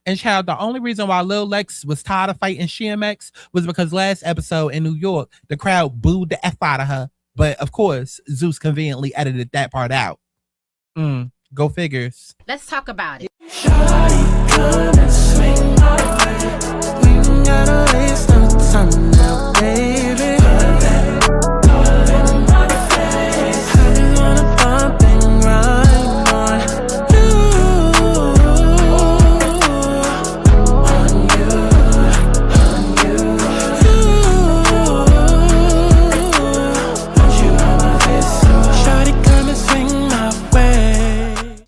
And child, the only reason why Lil Lex was tired of fighting CMX was because last episode in New York, the crowd booed the F out of her. But of course, Zeus conveniently edited that part out. Go figures. Let's talk about it. Shawty, come and swing my way. We ain't gotta waste no time now, baby. Put that all in my face. I just wanna bump and grind on you. On you, on you. Want you on my face. Shawty, come and swing my way.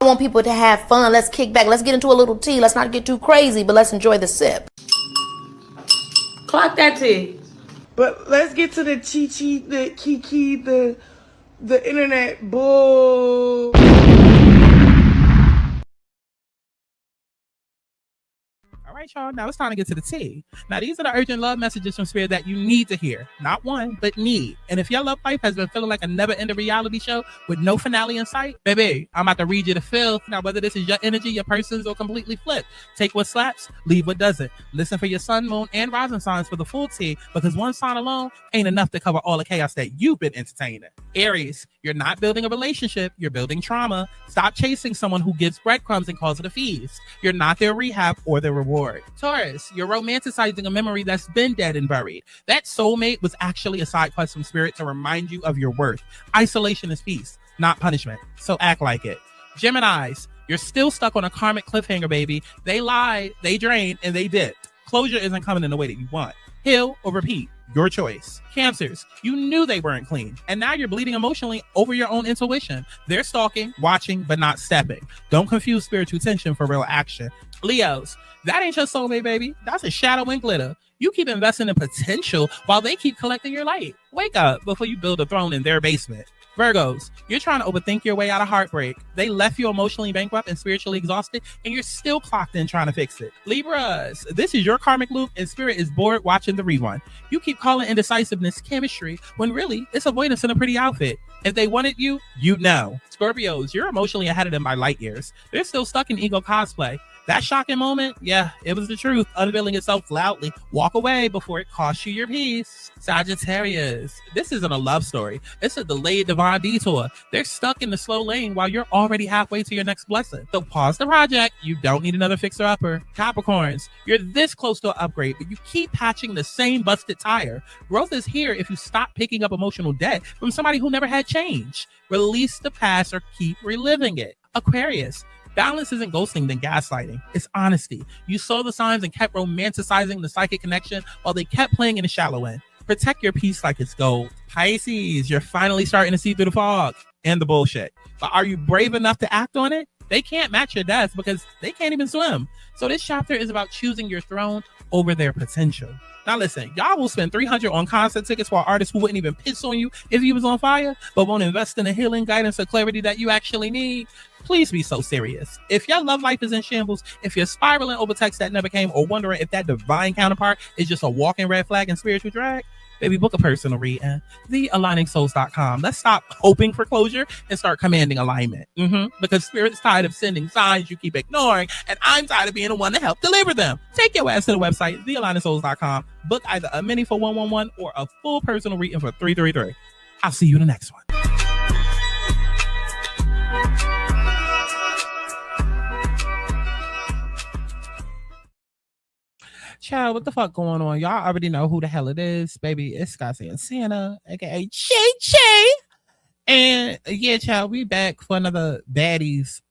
I want people to have fun. Let's kick back. Let's get into a little tea. Let's not get too crazy, but let's enjoy the sip. Clock that tea. But let's get to the chi-chi, the kiki, the internet bull. All right, y'all. Now it's time to get to the tea. Now, these are the urgent love messages from Spirit that you need to hear. Not one, but need. And if your love life has been feeling like a never-ending reality show with no finale in sight, baby, I'm about to read you the filth. Now, whether this is your energy, your person's, or completely flipped, take what slaps, leave what doesn't. Listen for your sun, moon, and rising signs for the full tea, because one sign alone ain't enough to cover all the chaos that you've been entertaining. Aries, you're not building a relationship, you're building trauma. Stop chasing someone who gives breadcrumbs and calls it a feast. You're not their rehab or their reward. Taurus, you're romanticizing a memory that's been dead and buried. That soulmate was actually a side quest from Spirit to remind you of your worth. Isolation is peace, not punishment. So act like it. Geminis, you're still stuck on a karmic cliffhanger, baby. They lied, they drained, and they dipped. Closure isn't coming in the way that you want. Heal or repeat, your choice. Cancers, you knew they weren't clean, and now you're bleeding emotionally over your own intuition. They're stalking, watching, but not stepping. Don't confuse spiritual tension for real action. Leos, that ain't your soulmate, baby. That's a shadow and glitter. You keep investing in potential while they keep collecting your light. Wake up before you build a throne in their basement. Virgos, you're trying to overthink your way out of heartbreak. They left you emotionally bankrupt and spiritually exhausted, and you're still clocked in trying to fix it. Libras, this is your karmic loop, and Spirit is bored watching the rerun. You keep calling indecisiveness chemistry, when really, it's avoidance in a pretty outfit. If they wanted you, you'd know. Scorpios, you're emotionally ahead of them by light years. They're still stuck in ego cosplay. That shocking moment, yeah, it was the truth unveiling itself loudly. Walk away before it costs you your peace. Sagittarius, this isn't a love story. It's a delayed divine detour. They're stuck in the slow lane while you're already halfway to your next blessing. So pause the project. You don't need another fixer-upper. Capricorns, you're this close to an upgrade, but you keep patching the same busted tire. Growth is here if you stop picking up emotional debt from somebody who never had change. Release the past or keep reliving it. Aquarius, balance isn't ghosting than gaslighting. It's honesty. You saw the signs and kept romanticizing the psychic connection while they kept playing in the shallow end. Protect your peace like it's gold. Pisces, you're finally starting to see through the fog and the bullshit. But are you brave enough to act on it? They can't match your death because they can't even swim. So this chapter is about choosing your throne over their potential. Now listen, y'all will spend $300 on concert tickets for artists who wouldn't even piss on you if he was on fire, but won't invest in the healing, guidance, or clarity that you actually need. Please be so serious. If your love life is in shambles, if you're spiraling over texts that never came, or wondering if that divine counterpart is just a walking red flag in spiritual drag, baby, book a personal reading. TheAligningsouls.com. Let's stop hoping for closure and start commanding alignment. Because Spirit's tired of sending signs you keep ignoring, and I'm tired of being the one to help deliver them. Take your ass to the website, TheAligningsouls.com. Book either a mini for 111 or a full personal reading for 333. I'll see you in the next one. Child, what the fuck going on? Y'all already know who the hell it is, baby. It's Santana, aka Che. And yeah, child, we back for another Baddies,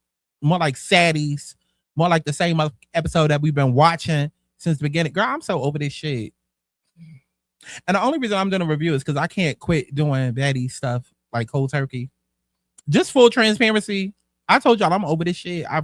more like Saddies, more like the same episode that we've been watching since the beginning. Girl, I'm so over this shit. And the only reason I'm doing a review is because I can't quit doing Baddies stuff like cold turkey. Just full transparency. I told y'all I'm over this shit. I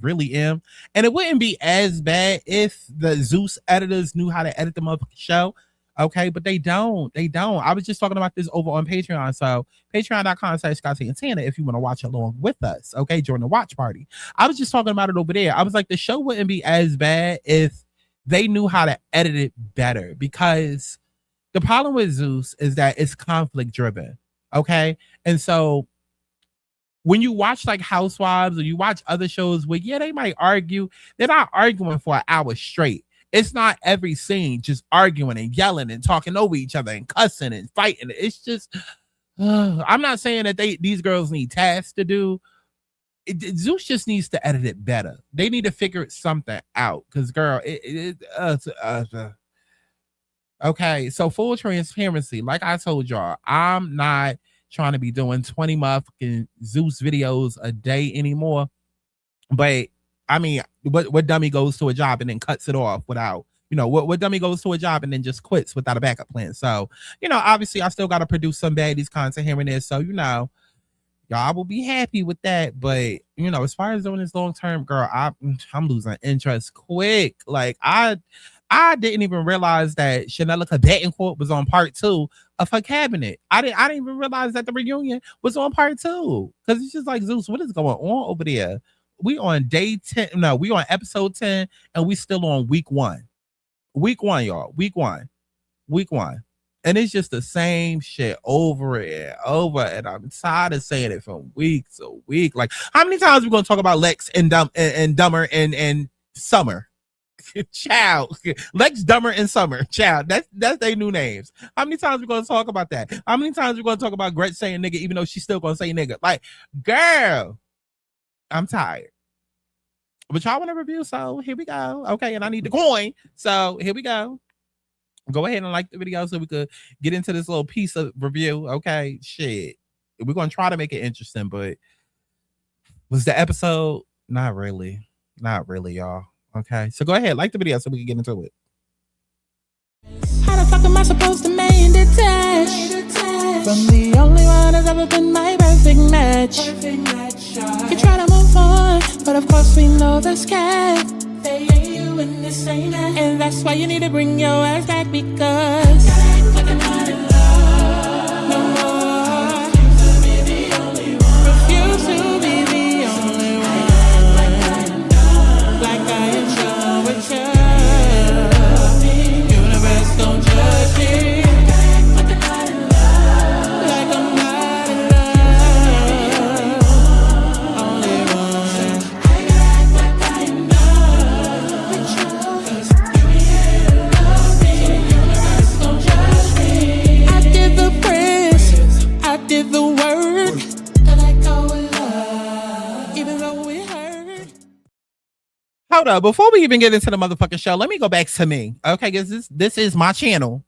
really am. And it wouldn't be as bad if the Zeus editors knew how to edit the motherfucking show. Okay, but they don't. I was just talking about this over on Patreon. So patreon.com/Santana if you want to watch along with us. Okay, join the watch party. I was just talking about it over there. I was like, the show wouldn't be as bad if they knew how to edit it better, because the problem with Zeus is that it's conflict driven. Okay, and so when you watch like Housewives or you watch other shows where they might argue, they're not arguing for an hour straight. It's not every scene just arguing and yelling and talking over each other and cussing and fighting. It's just I'm not saying that these girls need tasks to do. Zeus just needs to edit it better. They need to figure something out because, girl, okay. So full transparency, like I told y'all, I'm not trying to be doing 20 motherfucking Zeus videos a day anymore. But I mean, what dummy goes to a job and then cuts it off without, what dummy goes to a job and then just quits without a backup plan? So, obviously I still got to produce some baddies content here and there. So, y'all will be happy with that. But, as far as doing this long term, girl, I'm losing interest quick. Like I didn't even realize that Chanelica Betancourt was on part 2 of her cabinet. I didn't even realize that the reunion was on part 2. Because it's just like, Zeus, what is going on over there? We on day 10. No, we on episode 10 and we still on week 1. Week 1, y'all. Week 1. And it's just the same shit over and over. And I'm tired of saying it from week to week. Like, how many times are we going to talk about Lex and Dumber and Summer? Child. Lex, Dumber, and Summer. Child. That's their new names. How many times are we going to talk about that? How many times are we going to talk about Gretch saying nigga, even though she's still going to say nigga? Like, girl, I'm tired. But y'all want to review, so here we go. Okay, and I need the coin. So here we go. Go ahead and like the video so we could get into this little piece of review. Okay, shit. We're going to try to make it interesting, but was the episode? Not really, y'all. Okay, so go ahead, like the video so we can get into it. How the fuck am I supposed to main detach from the only one that's ever been my perfect match? You try to move on, but of course we know the scat. They ain't you and this ain't that. And that's why you need to bring your ass back because like I'm not in love no more. Refuse to be the only one. Refuse to be the only one. Like I am done with you. Universe don't judge me. Like I'm not in love. Like I'm not in love. Only one. I got like I am done with you. You love me. Universe don't judge me. I did the prayers. I did the work. To let go of love. Even though it hurt. Hold up, before we even get into the motherfucking show, let me go back to me. Okay, because this is my channel.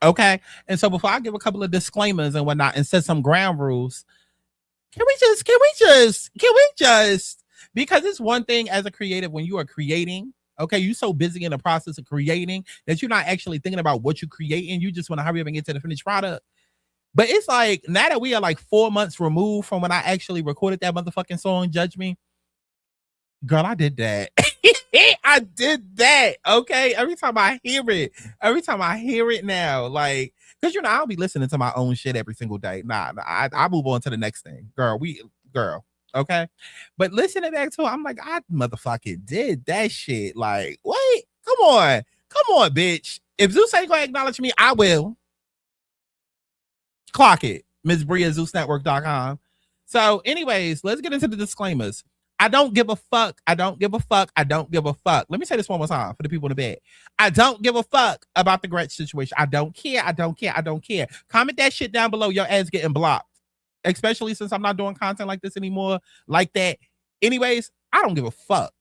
Okay. And so before I give a couple of disclaimers and whatnot and set some ground rules, can we just, because it's one thing as a creative when you are creating, okay, you're so busy in the process of creating that you're not actually thinking about what you're creating. You just want to hurry up and get to the finished product. But it's like, now that we are like 4 months removed from when I actually recorded that motherfucking song, Judge Me, girl, I did that. I did that. Okay. Every time I hear it now, like, because I'll be listening to my own shit every single day. Nah, I move on to the next thing. Girl. Okay. But listening back to it, I'm like, I motherfucking did that shit. Like, wait, come on, bitch. If Zeus ain't gonna acknowledge me, I will. Clock it. Miss Bria, ZeusNetwork.com. So, anyways, let's get into the disclaimers. I don't give a fuck. I don't give a fuck. Let me say this one more time for the people in the bed. I don't give a fuck about the Gretch situation. I don't care. Comment that shit down below. Your ass getting blocked. Especially since I'm not doing content like this anymore. Like that. Anyways, I don't give a fuck.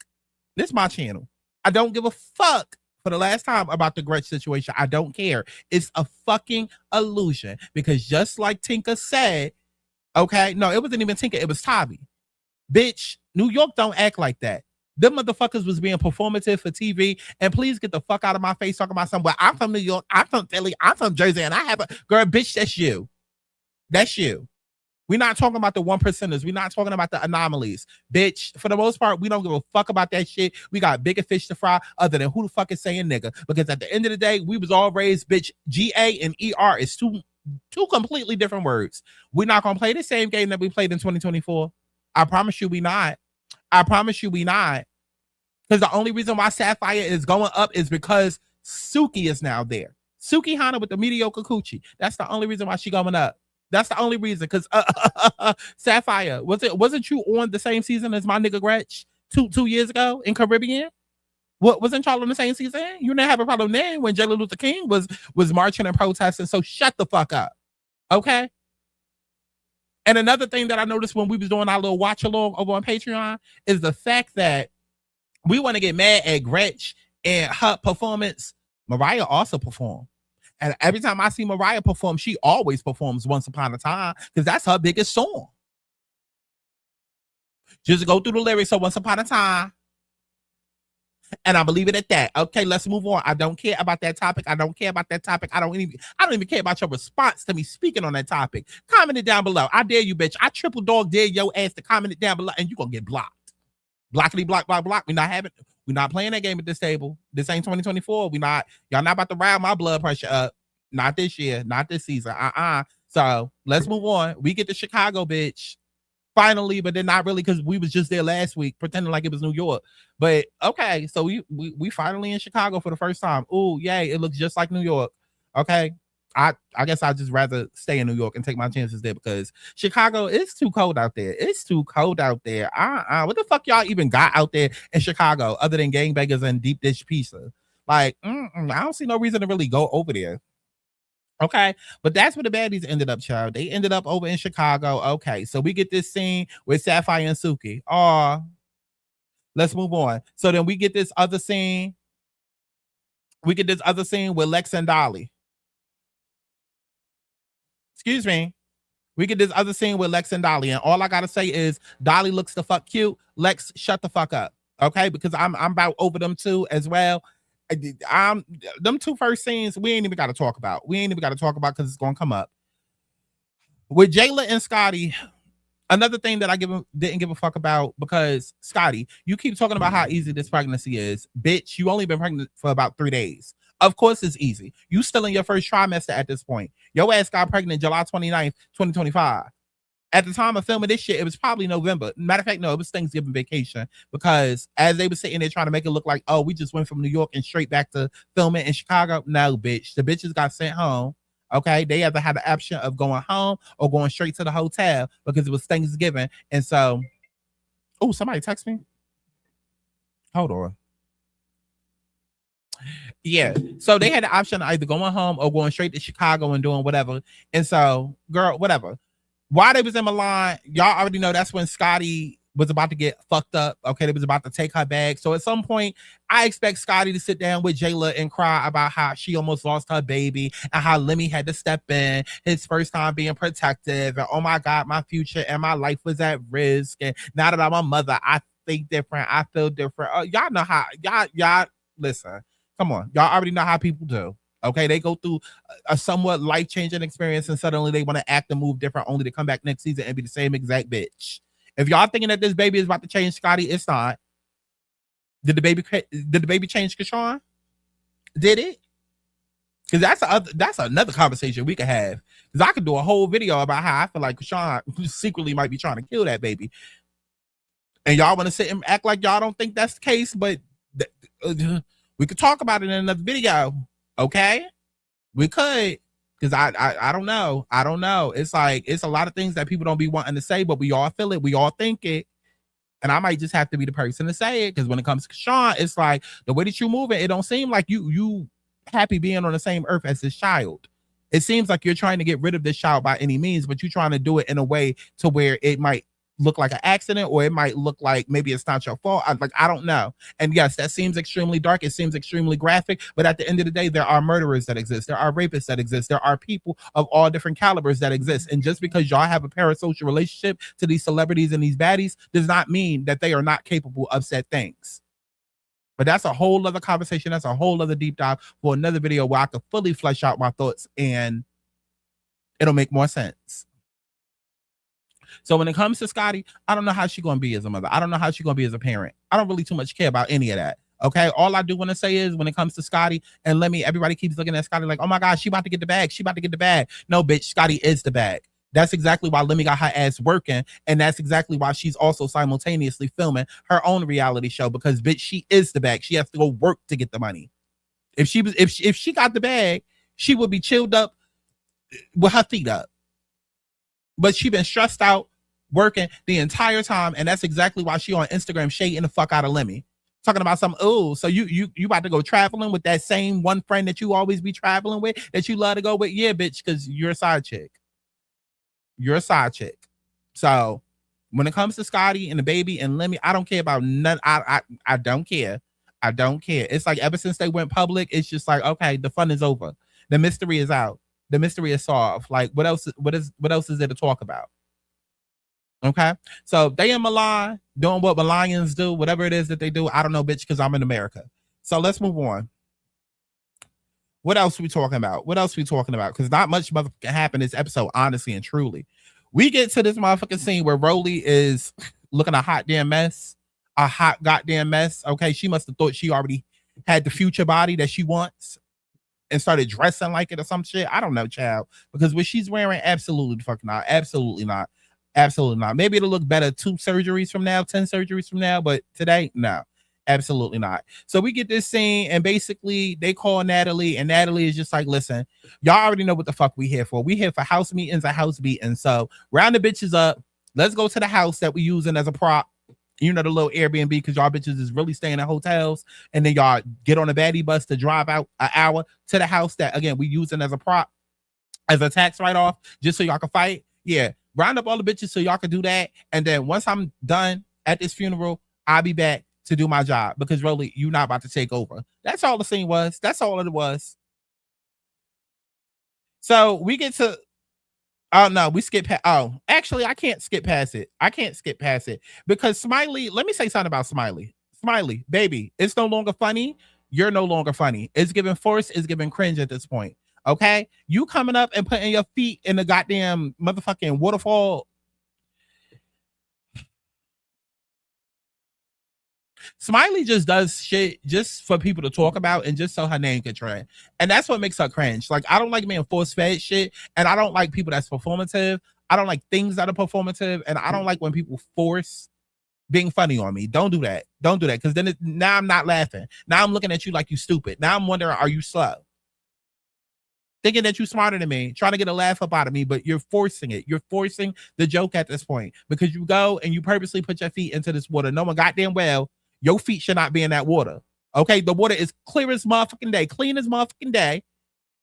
This is my channel. I don't give a fuck for the last time about the Gretch situation. I don't care. It's a fucking illusion. Because just like Tinka said, okay, no, it wasn't even Tinka. It was Tavi. Bitch, New York don't act like that. Them motherfuckers was being performative for TV. And please get the fuck out of my face talking about somewhere. I'm from New York. I'm from Philly. I'm from Jersey. And I have a girl, bitch, that's you. That's you. We're not talking about the 1%ers. We're not talking about the anomalies. Bitch, for the most part, we don't give a fuck about that shit. We got bigger fish to fry other than who the fuck is saying nigga. Because at the end of the day, we was all raised, bitch. GA and ER is two completely different words. We're not going to play the same game that we played in 2024. I promise you we not. Because the only reason why Sapphire is going up is because Suki is now there. Suki Hana with the mediocre coochie. That's the only reason why she going up. That's the only reason. Because Sapphire, wasn't you on the same season as my nigga Gretch 2 years ago in Caribbean? What, wasn't y'all on the same season? You didn't have a problem then when Jayla Luther King was marching and protesting. So shut the fuck up, okay? And another thing that I noticed when we was doing our little watch along over on Patreon is the fact that we want to get mad at Gretch and her performance. Mariah also performed. And every time I see Mariah perform, she always performs Once Upon a Time because that's her biggest song. Just go through the lyrics of Once Upon a Time. And I believe it at that. Okay, let's move on. I don't care about that topic. I don't care about that topic. I don't even care about your response to me speaking on that topic. Comment it down below. I dare you, bitch. I triple dog dare your ass to comment it down below, and you gonna get blocked. Blockity block, block, block. We're not playing that game at this table. This ain't 2024. Y'all not about to rile my blood pressure up. Not this year, not this season. So let's move on. We get to Chicago, bitch. Finally, but then not really, because we was just there last week pretending like it was New York. But okay, so we finally in Chicago for the first time. Ooh, yay, it looks just like New York. Okay. I guess I'd just rather stay in New York and take my chances there because Chicago is too cold out there. It's too cold out there. What the fuck y'all even got out there in Chicago other than gangbangers and deep dish pizza? Like, I don't see no reason to really go over there. Okay, but that's where the baddies ended up, child. They ended up over in Chicago. Okay, so we get this scene with Sapphire and Suki. Let's move on. So then we get this other scene. We get this other scene with Lex and Dolly. Excuse me. We get this other scene with Lex and Dolly, and all I gotta say is Dolly looks the fuck cute. Lex, shut the fuck up. Okay, because I'm about over them two as well. Them two first scenes we ain't even got to talk about. Because it's gonna come up with Jayla and Scotty. Another thing that I didn't give a fuck about, because Scotty, you keep talking about how easy this pregnancy is. Bitch, you only been pregnant for about 3 days. Of course it's easy. You still in your first trimester at this point. Your ass got pregnant July 29th, 2025. At the time of filming this shit, it was probably November. Matter of fact, no, it was Thanksgiving vacation, because as they were sitting there trying to make it look like, oh, we just went from New York and straight back to filming in Chicago. No, bitch. The bitches got sent home. Okay. They either had the option of going home or going straight to the hotel because it was Thanksgiving. And so, oh, somebody text me. Hold on. Yeah. So they had the option of either going home or going straight to Chicago and doing whatever. And so, girl, whatever. While they was in Milan, y'all already know that's when Scotty was about to get fucked up. Okay, they was about to take her bag. So at some point, I expect Scotty to sit down with Jayla and cry about how she almost lost her baby and how Lemmy had to step in, his first time being protective, and oh my God, my future and my life was at risk. And now that I'm a mother, I think different. I feel different. Y'all know how y'all listen. Come on, y'all already know how people do. Okay, they go through a somewhat life-changing experience and suddenly they want to act and move different only to come back next season and be the same exact bitch. If y'all thinking that this baby is about to change Scotty, it's not. Did the baby change Kashawn? Did it? Because that's another conversation we could have. Because I could do a whole video about how I feel like Kashawn secretly might be trying to kill that baby. And y'all want to sit and act like y'all don't think that's the case, but we could talk about it in another video. Okay, we could, because I don't know. It's like, it's a lot of things that people don't be wanting to say, but we all feel it, we all think it, and I might just have to be the person to say it. Because when it comes to Sean, it's like the way that you moving, it don't seem like you happy being on the same earth as this child. It seems like you're trying to get rid of this child by any means, but you're trying to do it in a way to where it might look like an accident, or it might look like maybe it's not your fault. I don't know. And yes, that seems extremely dark. It seems extremely graphic, but at the end of the day, there are murderers that exist. There are rapists that exist. There are people of all different calibers that exist. And just because y'all have a parasocial relationship to these celebrities and these baddies does not mean that they are not capable of said things. But that's a whole other conversation. That's a whole other deep dive for another video where I could fully flesh out my thoughts and it'll make more sense. So when it comes to Scotty, I don't know how she's going to be as a mother. I don't know how she's going to be as a parent. I don't really too much care about any of that. Okay. All I do want to say is when it comes to Scotty and Lemmy, everybody keeps looking at Scotty like, oh my God, she about to get the bag. She about to get the bag. No, bitch, Scotty is the bag. That's exactly why Lemmy got her ass working. And that's exactly why she's also simultaneously filming her own reality show, because bitch, she is the bag. She has to go work to get the money. If she got the bag, she would be chilled up with her feet up. But she been stressed out working the entire time, and that's exactly why she on Instagram shading the fuck out of Lemmy. Talking about some, oh, so you about to go traveling with that same one friend that you always be traveling with, that you love to go with? Yeah, bitch, because you're a side chick. You're a side chick. So when it comes to Scotty and the baby and Lemmy, I don't care about none. I don't care. I don't care. It's like ever since they went public, it's just like, okay, the fun is over. The mystery is out. The mystery is solved. Like, what else is there to talk about? Okay, so they in Milan doing what Milanians do, whatever it is that they do. I don't know, bitch, because I'm in America. So let's move on. What else we talking about? Because not much motherfucking happened this episode, honestly and truly. We get to this motherfucking scene where Rolly is looking a hot damn mess. A hot goddamn mess. Okay, she must have thought she already had the future body that she wants and started dressing like it or some shit. I don't know, child. Because what she's wearing, absolutely the fuck not. Absolutely not. Absolutely not. Maybe it'll look better 2 surgeries from now, 10 surgeries from now, but today, no, absolutely not. So we get this scene, and basically they call Natalie, and Natalie is just like, listen, y'all already know what the fuck we here for. We here for house meetings and house beatings. So round the bitches up. Let's go to the house that we using as a prop. You know, the little Airbnb, because y'all bitches is really staying in hotels, and then y'all get on a baddie bus to drive out an hour to the house that, again, we using as a prop, as a tax write-off, just so y'all can fight. Yeah. Round up all the bitches so y'all can do that. And then once I'm done at this funeral, I'll be back to do my job, because Rolly, you not about to take over. That's all the scene was. That's all it was. So we get to, oh no, we skip past, oh, actually I can't skip past it. Because Smiley, let me say something about Smiley. Smiley, baby, it's no longer funny. You're no longer funny. It's giving force, it's giving cringe at this point. Okay, you coming up and putting your feet in the goddamn motherfucking waterfall. Smiley just does shit just for people to talk about and just so her name can trend. And that's what makes her cringe. Like, I don't like being force-fed shit, and I don't like people that's performative. I don't like things that are performative, and I don't like when people force being funny on me. Don't do that. Don't do that, because then now I'm not laughing. Now I'm looking at you like you stupid. Now I'm wondering, are you slow? Thinking that you're smarter than me, trying to get a laugh up out of me, but you're forcing it. You're forcing the joke at this point, because you go and you purposely put your feet into this water. No one goddamn well, your feet should not be in that water. Okay, the water is clear as motherfucking day, clean as motherfucking day.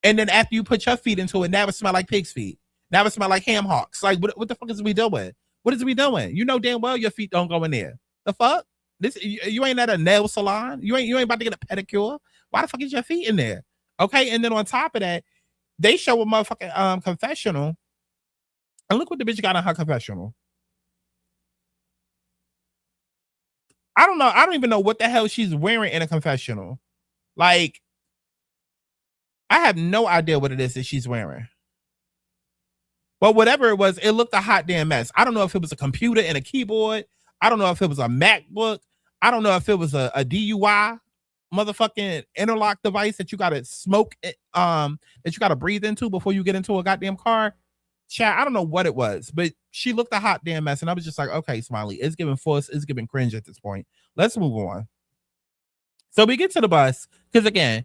And then after you put your feet into it, now it smell like pig's feet. Now it smell like ham hocks. Like, what the fuck is we doing? What is we doing? You know damn well your feet don't go in there. The fuck? This you ain't at a nail salon. You ain't about to get a pedicure. Why the fuck is your feet in there? Okay, and then on top of that, they show a motherfucking confessional. And look what the bitch got in her confessional. I don't know. I don't even know what the hell she's wearing in a confessional. Like, I have no idea what it is that she's wearing. But whatever it was, it looked a hot damn mess. I don't know if it was a computer and a keyboard. I don't know if it was a MacBook. I don't know if it was a DUI motherfucking interlock device that you gotta smoke that you gotta breathe into before you get into a goddamn car. Chat, I don't know what it was, but she looked a hot damn mess, and I was just like, okay, Smiley, it's giving force, it's giving cringe at this point. Let's move on. So we get to the bus, because again,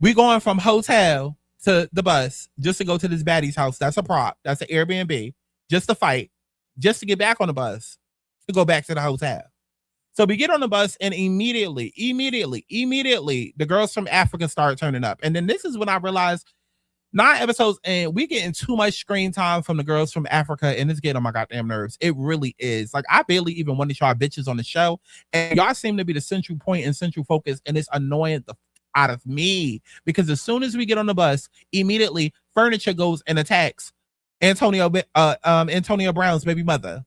we going from hotel to the bus just to go to this baddie's house. That's a prop. That's an Airbnb. Just to fight, just to get back on the bus to go back to the hotel. So we get on the bus, and immediately, the girls from Africa start turning up. And then this is when I realized 9 episodes and we getting too much screen time from the girls from Africa, and it's getting on my goddamn nerves. It really is. Like, I barely even want to try bitches on the show, and y'all seem to be the central point and central focus, and it's annoying the out of me, because as soon as we get on the bus, immediately furniture goes and attacks Antonio Brown's baby mother.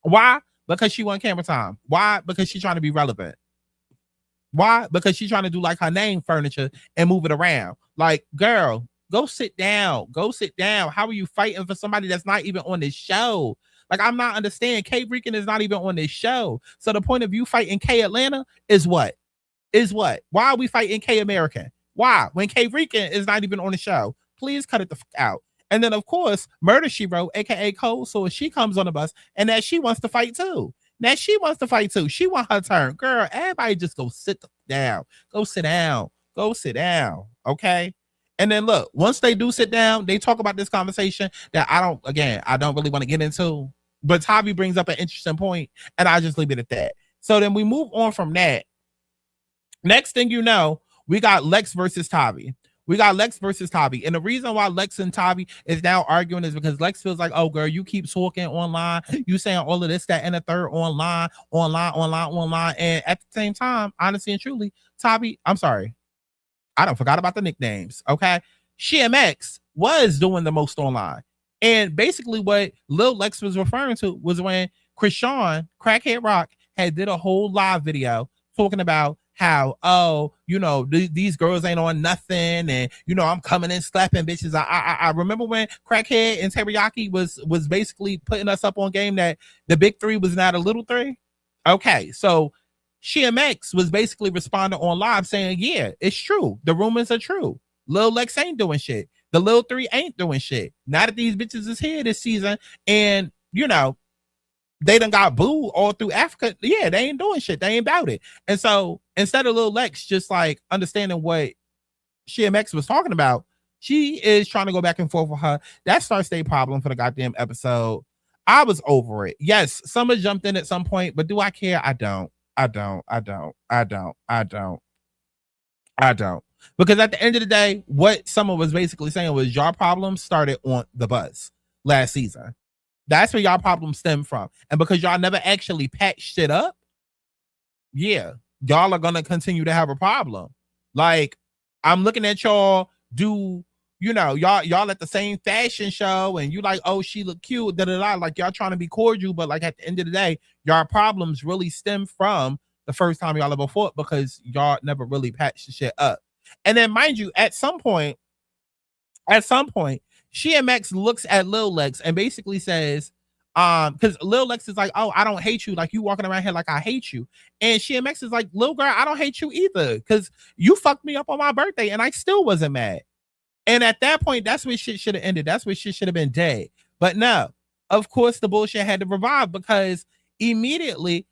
Why? Because she want camera time. Why? Because she's trying to be relevant. Why? Because she's trying to do like her name furniture and move it around. Like, girl, go sit down. Go sit down. How are you fighting for somebody that's not even on this show? Like, I'm not understanding. K Rican is not even on this show. So the point of you fighting K Atlanta is what? Why are we fighting K American? Why? When K Rican is not even on the show. Please cut it the fuck out. And then, of course, Murder She Wrote, aka Cold Sore, she comes on the bus, and that she wants to fight too. She wants her turn. Girl, everybody just go sit down. Go sit down. Okay? And then look, once they do sit down, they talk about this conversation that I don't really want to get into. But Tavi brings up an interesting point, and I just leave it at that. So then we move on from that. Next thing you know, we got Lex versus Tavi. And the reason why Lex and Tavi is now arguing is because Lex feels like, oh, girl, you keep talking online. You saying all of this, that, and the third online. And at the same time, honestly and truly, Tavi, I'm sorry. I don't forgot about the nicknames. Okay. SHMX was doing the most online. And basically what Lil Lex was referring to was when Krishan, Crackhead Rock, had did a whole live video talking about how, oh, you know, these girls ain't on nothing, and you know, I'm coming in slapping bitches. I remember when Crackhead and Teriyaki was basically putting us up on game that the big three was not a little three. Okay, so SHMX was basically responding on live saying, yeah, it's true. The rumors are true. Lil Lex ain't doing shit. The Lil Three ain't doing shit. Now that these bitches is here this season, and you know, they done got booed all through Africa. Yeah, they ain't doing shit. They ain't about it. And so instead of Lil Lex just like understanding what SHMX was talking about, she is trying to go back and forth with her. That starts a problem for the goddamn episode. I was over it. Yes, Summer jumped in at some point, but do I care? I don't. Because at the end of the day, what Summer was basically saying was your problem started on the bus last season. That's where y'all problems stem from. And because y'all never actually patched shit up, yeah, y'all are gonna continue to have a problem. Like, I'm looking at y'all do, you know, y'all at the same fashion show, and you like, oh, she look cute, like y'all trying to be cordial, but like at the end of the day, y'all problems really stem from the first time y'all ever fought because y'all never really patched the shit up. And then mind you, at some point, SHMX looks at Lil Lex and basically says, because Lil Lex is like, oh, I don't hate you. Like, you walking around here like I hate you. And SHMX is like, Lil girl, I don't hate you either. Because you fucked me up on my birthday and I still wasn't mad. And at that point, that's where shit should have ended. That's where shit should have been dead. But no, of course, the bullshit had to revive because immediately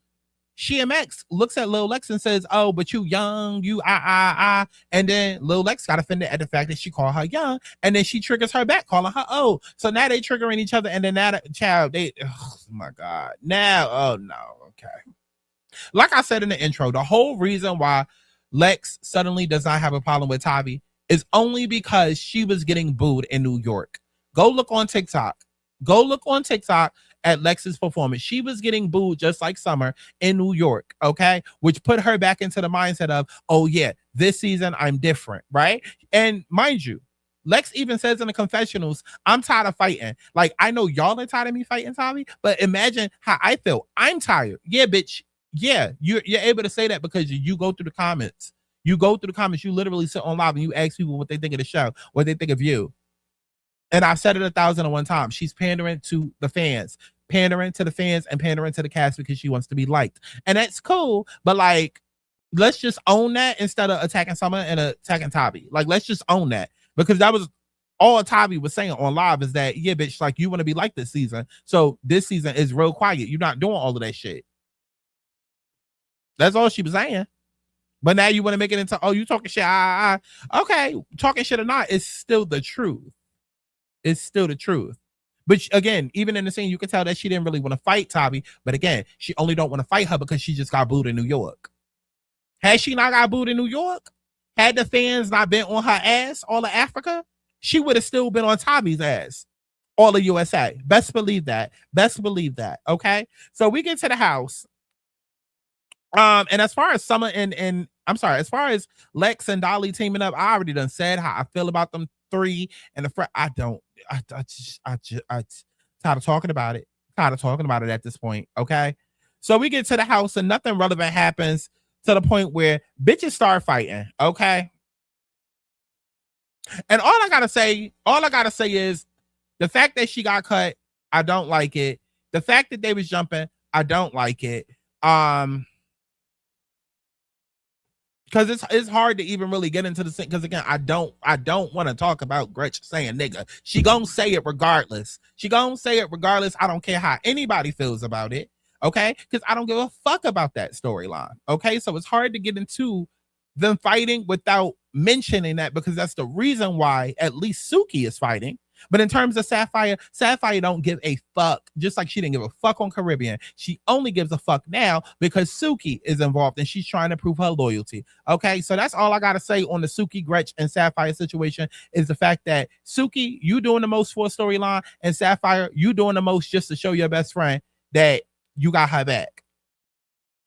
SHMX looks at Lil Lex and says, oh, but you young, you and then Lil Lex got offended at the fact that she called her young, and then she triggers her back, calling her old. So now they triggering each other, and then that child, oh my God. Now, oh no, okay. Like I said in the intro, the whole reason why Lex suddenly does not have a problem with Tavi is only because she was getting booed in New York. Go look on TikTok at Lex's performance. She was getting booed just like Summer in New York, okay? Which put her back into the mindset of, oh yeah, this season I'm different, right? And mind you, Lex even says in the confessionals, I'm tired of fighting. Like, I know y'all are tired of me fighting, Tavi, but imagine how I feel. I'm tired. Yeah, bitch. Yeah, you're able to say that because you go through the comments. You literally sit on live and you ask people what they think of the show, what they think of you. And I've said it 1,001 times. She's pandering to the fans and pandering to the cast because she wants to be liked. And that's cool. But like, let's just own that instead of attacking Summer and attacking Tavi. Like, let's just own that. Because that was all Tavi was saying on live is that, yeah, bitch, like you want to be liked this season. So this season is real quiet. You're not doing all of that shit. That's all she was saying. But now you want to make it into, oh, you talking shit. Okay, talking shit or not, it's still the truth. It's still the truth. But again, even in the scene, you can tell that she didn't really want to fight Tavi. But again, she only don't want to fight her because she just got booed in New York. Had she not got booed in New York, had the fans not been on her ass all of Africa, she would have still been on Tavi's ass all of USA. Best believe that. Okay. So we get to the house. And as far as Summer and as far as Lex and Dolly teaming up, I already done said how I feel about them three and the friend. I just tired of talking about it. At this point. Okay. So we get to the house and nothing relevant happens to the point where bitches start fighting. Okay. And all I gotta say is the fact that she got cut, I don't like it. The fact that they was jumping, I don't like it. Because it's hard to even really get into the scene. Because again, I don't want to talk about Gretch saying nigga. She gonna say it regardless. I don't care how anybody feels about it. Okay, because I don't give a fuck about that storyline. Okay, so it's hard to get into them fighting without mentioning that because that's the reason why at least Suki is fighting. But in terms of Sapphire don't give a fuck. Just like she didn't give a fuck on Caribbean. She only gives a fuck now because Suki is involved and she's trying to prove her loyalty. Okay, so that's all I got to say on the Suki, Gretch, and Sapphire situation is the fact that Suki, you doing the most for a storyline, and Sapphire, you doing the most just to show your best friend that you got her back.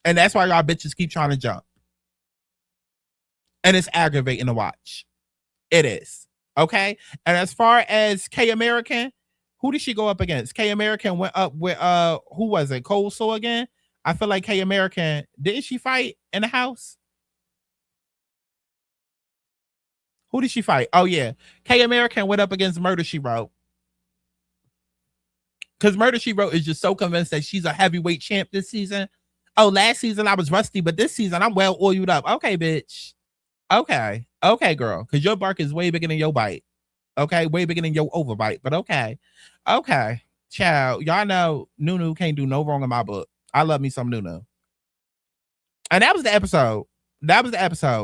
And that's why y'all bitches keep trying to jump. And it's aggravating to watch. It is. Okay. And as far as K American, who did she go up against? K American went up with who was it? Cold Soul again? I feel like K American, didn't she fight in the house? Who did she fight? Oh yeah. K American went up against Murder She Wrote. Because Murder She Wrote is just so convinced that she's a heavyweight champ this season. Oh, last season I was rusty, but this season I'm well oiled up. Okay, bitch. Okay. Okay, girl. Because your bark is way bigger than your bite. Okay. Way bigger than your overbite. But okay. Okay. Child. Y'all know Nunu can't do no wrong in my book. I love me some Nunu. And that was the episode.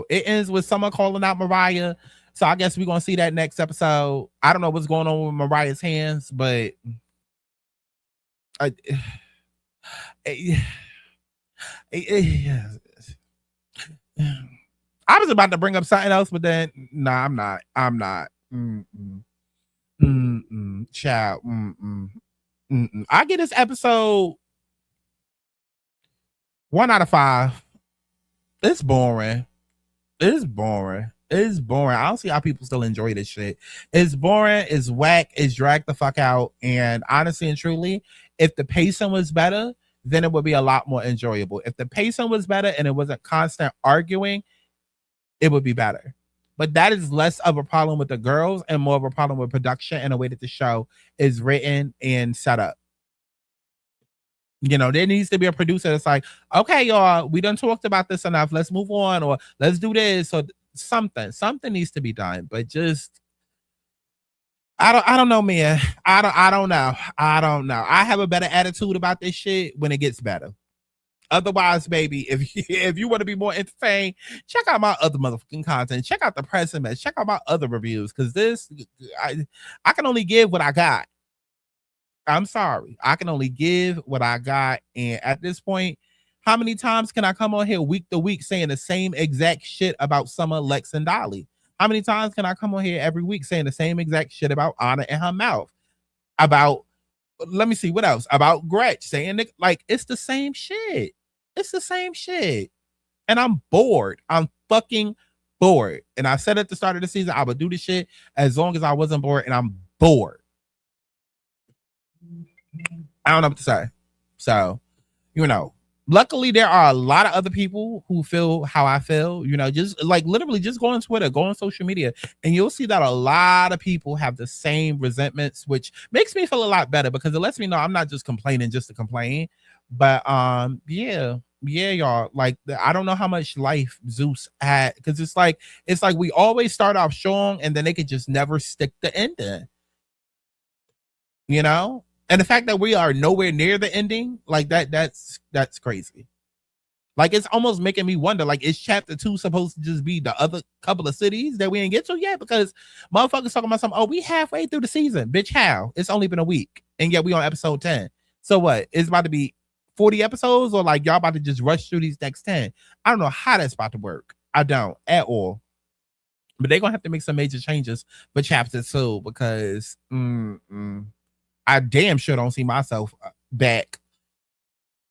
It ends with someone calling out Mariah. So I guess we're going to see that next episode. I don't know what's going on with Mariah's hands, but I was about to bring up something else, but then I'm not. Child. I get this episode 1 out of 5. It's boring. I don't see how people still enjoy this shit. It's boring. It's whack. It's dragged the fuck out. And honestly and truly, if the pacing was better, then it would be a lot more enjoyable. If the pacing was better and it wasn't constant arguing, it would be better. But that is less of a problem with the girls and more of a problem with production and the way that the show is written and set up. You know, there needs to be a producer that's like, okay, y'all, we done talked about this enough. Let's move on, or let's do this, or something needs to be done. But just, I don't know, man. I don't know. I have a better attitude about this shit when it gets better. Otherwise, baby, if you want to be more entertained, check out my other motherfucking content. Check out the press image. Check out my other reviews, because this, I can only give what I got. I'm sorry. I can only give what I got. And at this point, how many times can I come on here week to week saying the same exact shit about Summer, Lex, and Dolly? How many times can I come on here every week saying the same exact shit about Anna and her mouth? About, let me see, what else? About Gretch saying, like, it's the same shit. It's the same shit. And I'm bored. I'm fucking bored. And I said at the start of the season, I would do this shit as long as I wasn't bored, and I'm bored. I don't know what to say. So, you know, luckily there are a lot of other people who feel how I feel, you know, just like literally just go on Twitter, go on social media, and you'll see that a lot of people have the same resentments, which makes me feel a lot better because it lets me know I'm not just complaining just to complain. But yeah, y'all, like I don't know how much life Zeus had, because it's like we always start off strong and then they could just never stick the ending, you know. And the fact that we are nowhere near the ending, like that's crazy. Like, it's almost making me wonder, like, is chapter 2 supposed to just be the other couple of cities that we didn't get to yet? Because motherfuckers talking about something, oh, we halfway through the season. Bitch, how? It's only been a week. And yet we on episode 10. So what? It's about to be 40 episodes, or like y'all about to just rush through these next 10? I don't know how that's about to work. I don't at all. But they're going to have to make some major changes for chapter 2 because I damn sure don't see myself back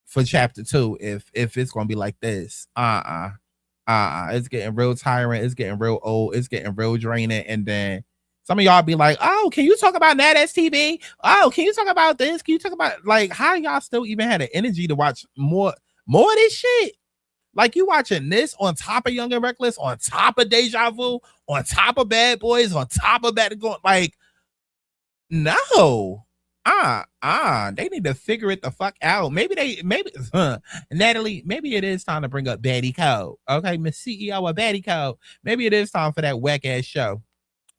for chapter 2 if it's gonna be like this. It's getting real tiring. It's getting real old. It's getting real draining. And then some of y'all be like, oh, can you talk about that STV? Oh, can you talk about this? Can you talk about, like, how y'all still even had the energy to watch more of this shit? Like, you watching this on top of Young and Reckless, on top of Deja Vu, on top of Bad Boys, on top of that, going like, no. They need to figure it the fuck out. Maybe Natalie, maybe it is time to bring up Baddie Code. Okay, Miss CEO of Baddie Code. Maybe it is time for that whack ass show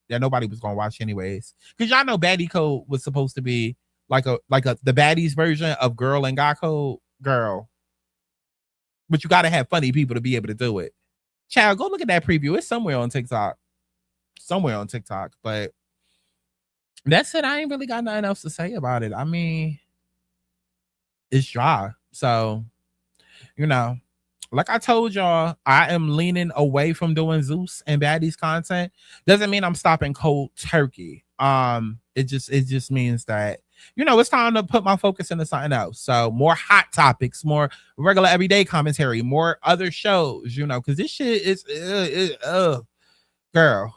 that nobody was gonna watch anyways. Because y'all know Baddie Code was supposed to be like the Baddies version of Girl and Guy Code. Girl. But you gotta have funny people to be able to do it. Child, go look at that preview. It's somewhere on TikTok. But that's it. I ain't really got nothing else to say about it. I mean, it's dry. So, you know, like I told y'all, I am leaning away from doing Zeus and Baddies content. Doesn't mean I'm stopping cold turkey. It just means that, you know, it's time to put my focus into something else. So more hot topics, more regular everyday commentary, more other shows, you know, because this shit is girl.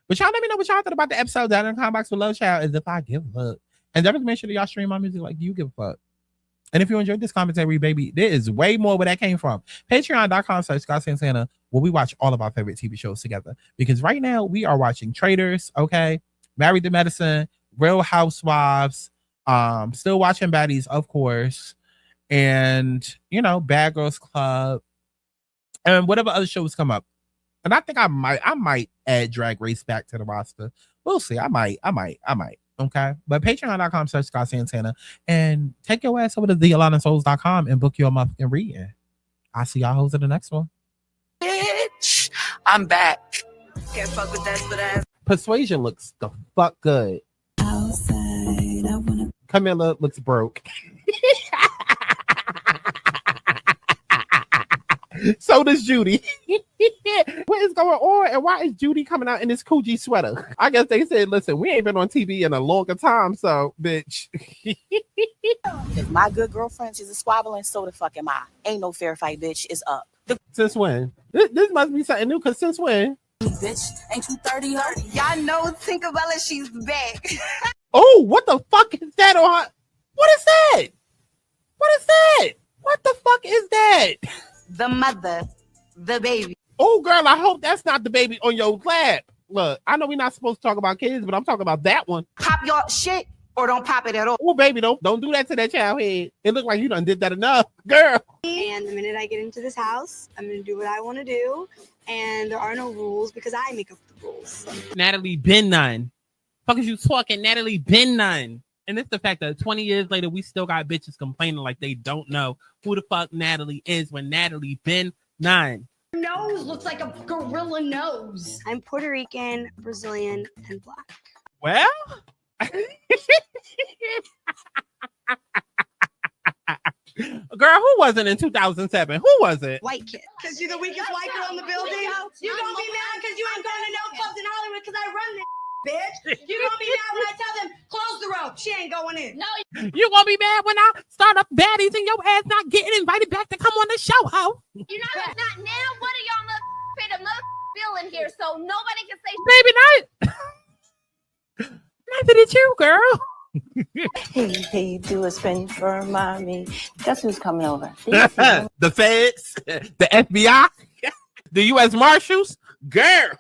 But y'all let me know what y'all thought about the episode down in the comment box below, child, as if I give a fuck. And definitely make sure that y'all stream my music like you give a fuck. And if you enjoyed this commentary, baby, there is way more where that came from. Patreon.com/Santana, where we watch all of our favorite TV shows together. Because right now we are watching Traitors, okay, Married to Medicine, Real Housewives, still watching Baddies, of course, and, you know, Bad Girls Club, and whatever other shows come up. And I think I might add Drag Race back to the roster. We'll see. I might. Okay. But patreon.com/Santana, and take your ass over to thealanisouls.com and book your motherfucking reading. I'll see y'all hoes in the next one. Bitch, I'm back. Can't fuck with that, but ass. Persuasion looks the fuck good. Outside, I wanna. Camilla looks broke. So does Judy. What is going on? And why is Judy coming out in this Coogee sweater? I guess they said, listen, we ain't been on TV in a longer time, so bitch. If my good girlfriend, she's a squabbling, so the fuck am I. Ain't no fair fight, bitch. It's up. Since when? This must be something new, because since when? Bitch, ain't you 30? Y'all know Tinkerbella, she's back. Oh, what the fuck is that on? What is that? What the fuck is that? The mother, the baby. Oh, girl, I hope that's not the baby on your lap. Look, I know we're not supposed to talk about kids, but I'm talking about that one. Pop your shit or don't pop it at all. Oh, baby, don't do that to that child head. It looked like you done did that enough, girl. And the minute I get into this house, I'm going to do what I want to do. And there are no rules because I make up the rules. Natalie been none. Fuck is you talking? Natalie been none. And it's the fact that 20 years later, we still got bitches complaining like they don't know who the fuck Natalie is when Natalie been none. Your nose looks like a gorilla nose. I'm Puerto Rican, Brazilian, and black. Well, girl, who was it in 2007? Who was it? White kid. Because you're the weakest white girl in the building. You're going to be mad because you ain't going to no clubs in Hollywood because I run this. Bitch, you gonna be mad when I tell them close the road. She ain't going in. No, you gonna be mad when I start up Baddies and your ass not getting invited back to come on the show, ho? You know what? Not now. What are y'all fit a bill in here so nobody can say baby night. Neither did you, girl. Hey, do a spin for mommy. Guess who's coming over? The feds, the FBI, the U.S. Marshals, girl.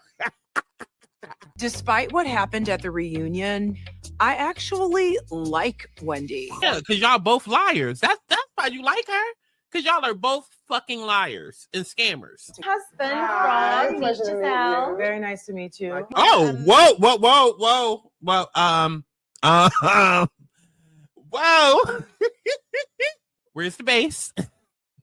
Despite what happened at the reunion, I actually like Wendy. Yeah, because y'all both liars. That's why you like her. Because y'all are both fucking liars and scammers. husband from Giselle? Very nice to meet you. Oh, whoa. Whoa. Where's the bass?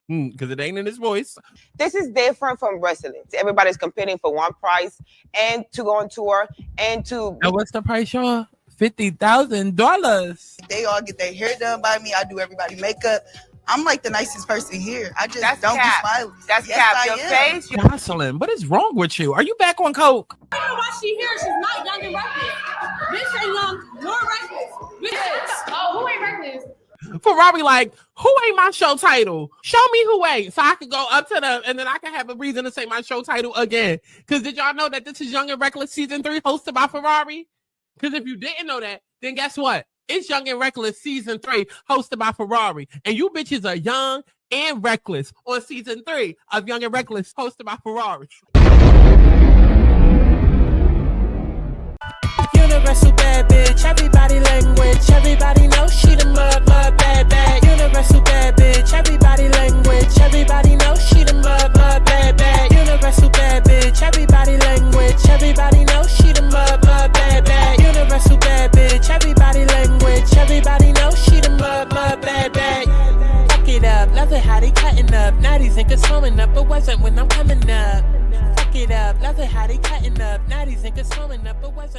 Because it ain't in his voice. This is different from wrestling. Everybody's competing for one prize and to go on tour and to. And what's the price, y'all? $50,000. They all get their hair done by me. I do everybody makeup. I'm like the nicest person here. I just don't be smiling. That's cap. Your face. Jocelyn, what is wrong with you? Are you back on coke? I don't know why she here. She's not young and reckless. Bitch ain't young nor reckless. Bitch. Oh, who ain't reckless? Ferrari, like, who ain't my show title? Show me who ain't, so I can go up to them, and then I can have a reason to say my show title again. Because did y'all know that this is Young and Reckless Season 3 hosted by Ferrari? Because if you didn't know that, then guess what? It's Young and Reckless Season 3 hosted by Ferrari. And you bitches are young and reckless on Season 3 of Young and Reckless hosted by Ferrari. Universal bad bitch, everybody language, everybody knows she the mud bad. Universal bad bitch, everybody language, everybody knows she the mud bad. Universal bad bitch, everybody language, everybody knows she the mud bad. Universal bad bitch, everybody language, everybody knows she the mud bad. Fuck it up, love it how they cutting up, 90s and showing up, but wasn't when I'm coming up. Fuck it up, love it how they cutting up. Now these niggas showing up, but wasn't.